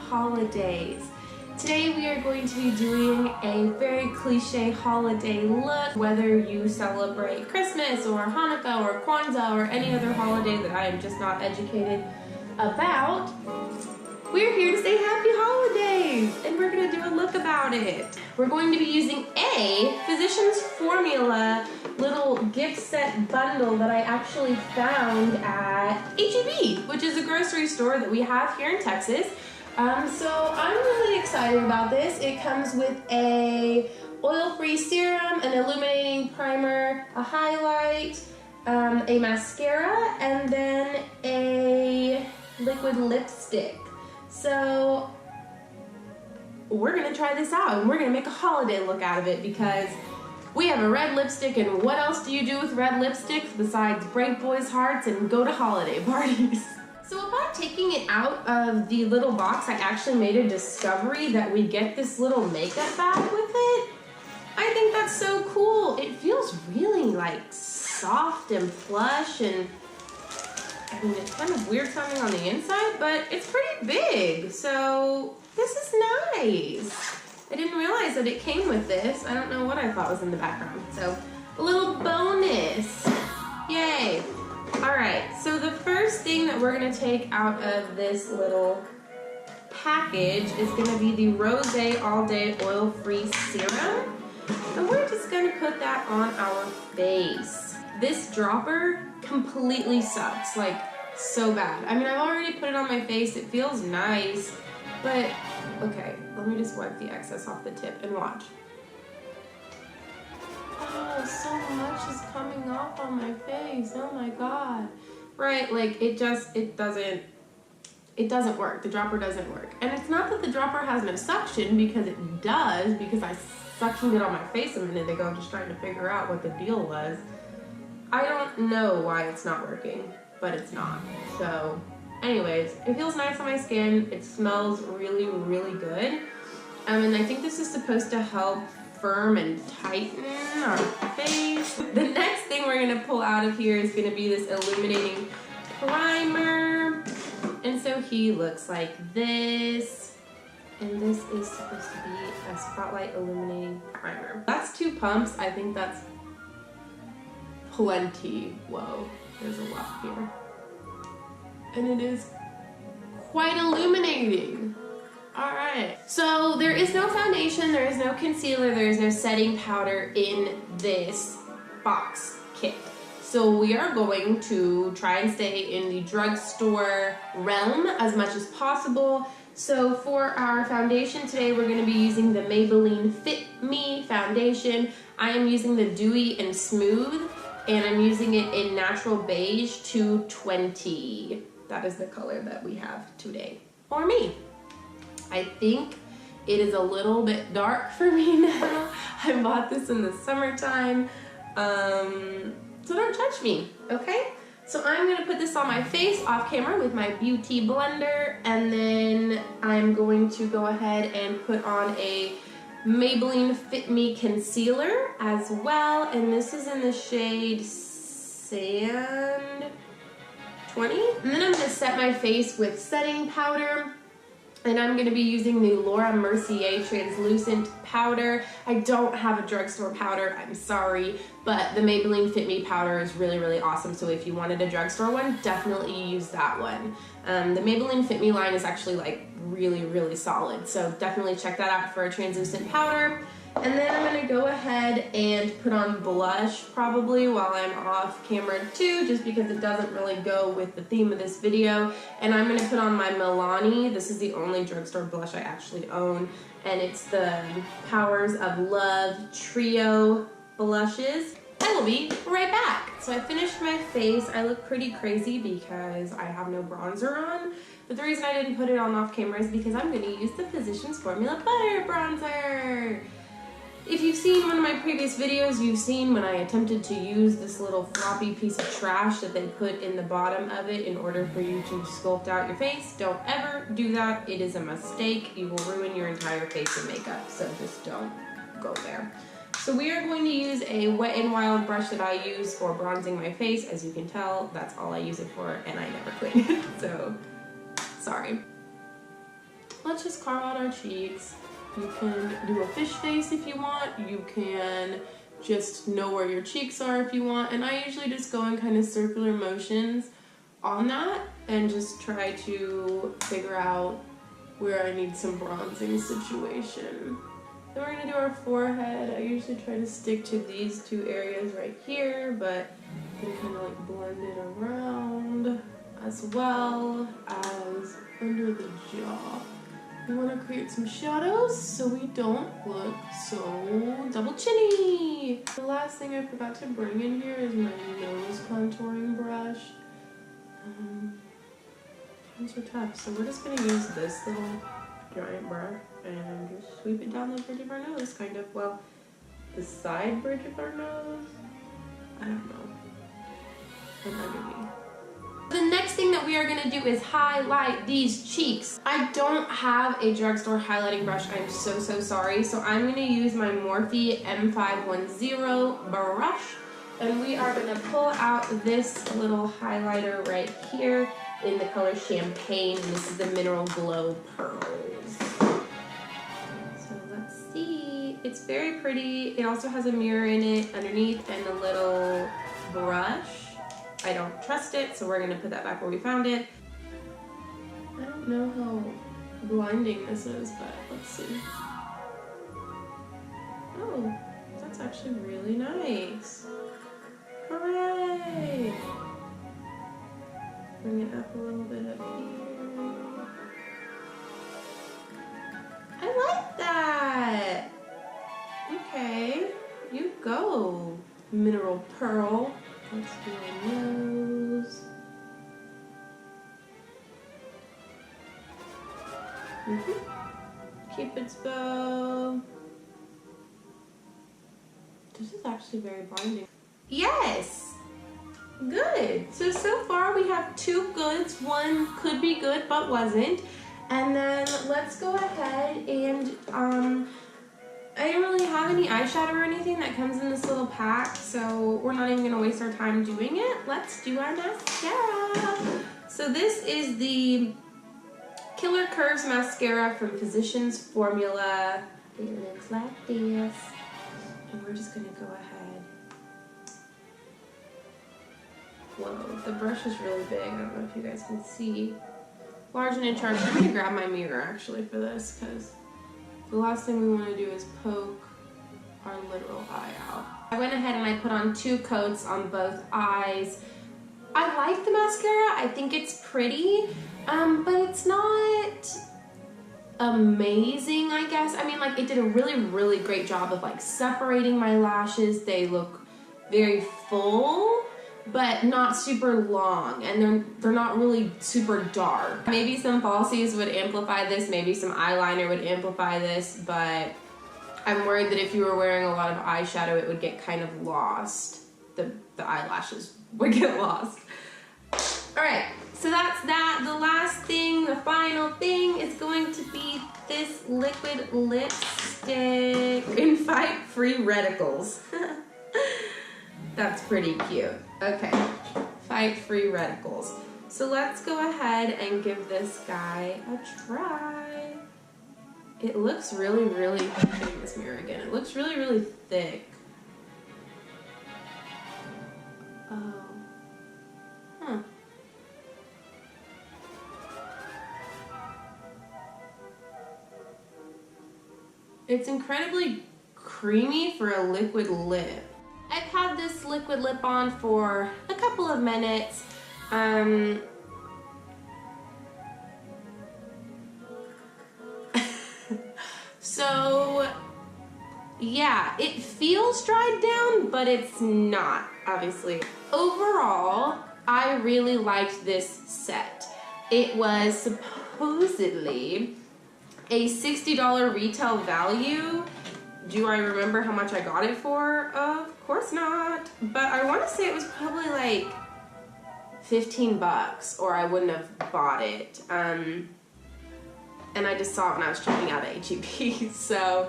holidays. Today we are going to be doing a very cliche holiday look. Whether you celebrate Christmas or Hanukkah or Kwanzaa or any other holiday that I am just not educated about, we're here to say happy holidays and we're going to do a look about it. We're going to be using a Physicians Formula little gift set bundle that I actually found at H-E-B, which is a grocery store that we have here in Texas. So I'm really excited about this. It comes with a oil-free serum, an illuminating primer, a highlight, a mascara, and then a liquid lipstick. So we're gonna try this out and we're gonna make a holiday look out of it because we have a red lipstick, and what else do you do with red lipsticks besides break boys' hearts and go to holiday parties? So upon taking it out of the little box, I actually made a discovery that we get this little makeup bag with it. I think that's so cool. It feels really like soft and plush, and I mean, it's kind of weird sounding on the inside, but it's pretty big. So this is nice. I didn't realize that it came with this. I don't know what I thought was in the background. So a little bonus. Yay. Alright, so the first thing that we're going to take out of this little package is going to be the Rose All Day Oil-Free Serum. And we're just going to put that on our face. This dropper completely sucks, like so bad. I mean, I've already put it on my face. It feels nice, but okay, let me just wipe the excess off the tip and watch. Oh, so much is coming off on my face. Oh my god. Right, like it doesn't work. The dropper doesn't work. And it's not that the dropper has no suction, because it does, because I suctioned it on my face a minute ago just trying to figure out what the deal was. I don't know why it's not working, but it's not. So anyways, it feels nice on my skin. It smells really, really good. And I think this is supposed to help firm and tighten our face. The next thing we're going to pull out of here is going to be this illuminating primer. And so he looks like this. And this is supposed to be a spotlight illuminating primer. That's 2 pumps. I think that's plenty. Whoa, there's a lot here. And it is quite illuminating. Alright, so there is no foundation, there is no concealer, there is no setting powder in this box kit. So we are going to try and stay in the drugstore realm as much as possible. So for our foundation today, we're going to be using the Maybelline Fit Me foundation. I am using the Dewy and Smooth, and I'm using it in Natural Beige 220. That is the color that we have today for me. I think it is a little bit dark for me now. I bought this in the summertime, so don't judge me, okay? So I'm going to put this on my face off camera with my beauty blender, and then I'm going to go ahead and put on a Maybelline Fit Me concealer as well, and this is in the shade Sand 20. And then I'm going to set my face with setting powder. And I'm going to be using the Laura Mercier translucent powder. I don't have a drugstore powder, I'm sorry, but the Maybelline Fit Me powder is really, really awesome. So if you wanted a drugstore one, definitely use that one. The Maybelline Fit Me line is actually like really, really solid. So definitely check that out for a translucent powder. And then I'm going to go ahead and put on blush probably while I'm off camera too, just because it doesn't really go with the theme of this video. And I'm going to put on my Milani. This is the only drugstore blush I actually own, and it's the Powers of Love Trio blushes. I will be right back. So I finished my face. I look pretty crazy because I have no bronzer on. But the reason I didn't put it on off camera is because I'm going to use the Physicians Formula Butter Bronzer. If you've seen one of my previous videos, you've seen when I attempted to use this little floppy piece of trash that they put in the bottom of it in order for you to sculpt out your face. Don't ever do that. It is a mistake. You will ruin your entire face and makeup, so just don't go there. So we are going to use a Wet n Wild brush that I use for bronzing my face. As you can tell, that's all I use it for, and I never clean it, so sorry. let's just carve out our cheeks. You can do a fish face if you want. You can just know where your cheeks are if you want. And I usually just go in kind of circular motions on that and just try to figure out where I need some bronzing situation. Then we're gonna do our forehead. I usually try to stick to these two areas right here, but you can kind of like blend it around as well as under the jaw. We want to create some shadows so we don't look so double chinny. The last thing I forgot to bring in here is my nose contouring brush. These are tough, so we're just going to use this little giant brush and just sweep it down the bridge of our nose, kind of, well, the side bridge of our nose. I don't know. And underneath. The next thing that we are going to do is highlight these cheeks. I don't have a drugstore highlighting brush. I'm so sorry. So I'm going to use my Morphe M510 brush. And we are going to pull out this little highlighter right here in the color Champagne. And this is the Mineral Glow Pearls. So let's see. It's very pretty. It also has a mirror in it underneath and a little brush. I don't trust it, so we're going to put that back where we found it. I don't know how blinding this is, but let's see. Oh, that's actually really nice. Hooray! Bring it up a little bit up here. I like that! Okay, you go, Mineral Pearl. Let's do our nose. Cupid's bow. This is actually very binding. Yes! Good! So far we have two goods. One could be good but wasn't. And then let's go ahead and I didn't really have any eyeshadow or anything that comes in this little pack, so we're not even going to waste our time doing it. Let's do our mascara. So this is the Killer Curves Mascara from Physicians Formula. It looks like this. And we're just going to go ahead. Whoa, the brush is really big. I don't know if you guys can see. Large and in charge. I'm going to grab my mirror actually for this because the last thing we want to do is poke our literal eye out. I went ahead and I put on 2 coats on both eyes. I like the mascara. I think it's pretty, but it's not amazing, I guess. I mean, like, it did a really great job of like separating my lashes. They look very full, but not super long, and they're not really super dark. Maybe some falsies would amplify this, maybe some eyeliner would amplify this, but I'm worried that if you were wearing a lot of eyeshadow, it would get kind of lost. The eyelashes would get lost. Alright, so that's that. The last thing, the final thing, is going to be this liquid lipstick in Fight Free Reticles. That's pretty cute. Okay, Fight Free Reticles. So let's go ahead and give this guy a try. It looks really getting this mirror again. It looks really thick. Oh. Huh. It's incredibly creamy for a liquid lip. I've had this liquid lip on for a couple of minutes. So yeah, it feels dried down, but it's not, obviously. Overall, I really liked this set. It was supposedly a $60 retail value. Do I remember how much I got it for? Of course not. But I want to say it was probably like 15 bucks or I wouldn't have bought it. And I just saw it when I was checking out at H-E-B. So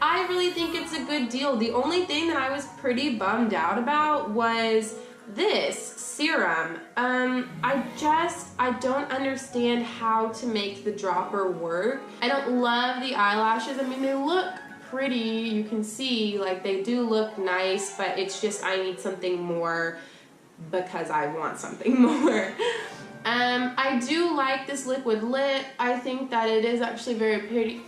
I really think it's a good deal. The only thing that I was pretty bummed out about was this serum, I don't understand how to make the dropper work. I don't love the eyelashes. I mean, they look pretty, you can see, like, they do look nice, but it's just I need something more because I want something more. I do like this liquid lip. I think that it is actually very pretty,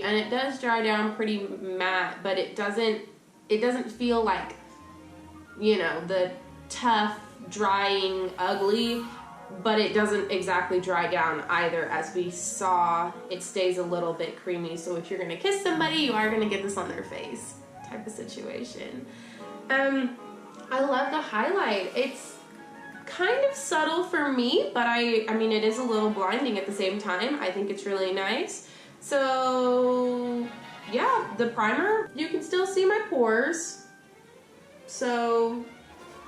and it does dry down pretty matte, but it doesn't feel like, you know, the tough, drying, ugly, but it doesn't exactly dry down either. As we saw, it stays a little bit creamy, so if you're gonna kiss somebody, you are gonna get this on their face type of situation. I love the highlight. It's kind of subtle for me, but I mean, it is a little blinding at the same time. I think it's really nice. So yeah, the primer, you can still see my pores. So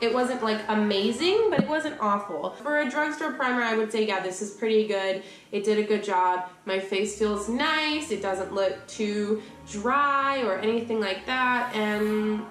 it wasn't like amazing, but it wasn't awful. For a drugstore primer, I would say, yeah, this is pretty good. It did a good job. My face feels nice. It doesn't look too dry or anything like that. And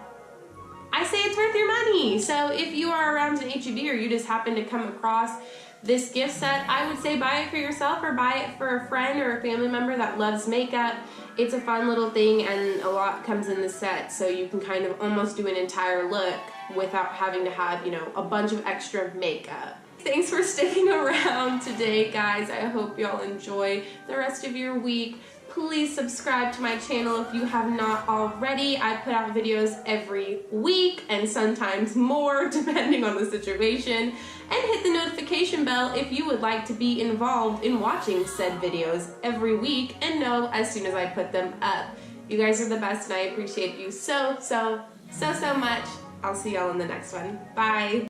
I say it's worth your money. So if you are around an H-E-B or you just happen to come across this gift set, I would say buy it for yourself or buy it for a friend or a family member that loves makeup. It's a fun little thing, and a lot comes in the set, so you can kind of almost do an entire look without having to have, you know, a bunch of extra makeup. Thanks for sticking around today, guys. I hope y'all enjoy the rest of your week. Please subscribe to my channel if you have not already. I put out videos every week and sometimes more depending on the situation. And hit the notification bell if you would like to be involved in watching said videos every week and know as soon as I put them up. You guys are the best and I appreciate you so much. I'll see y'all in the next one. Bye.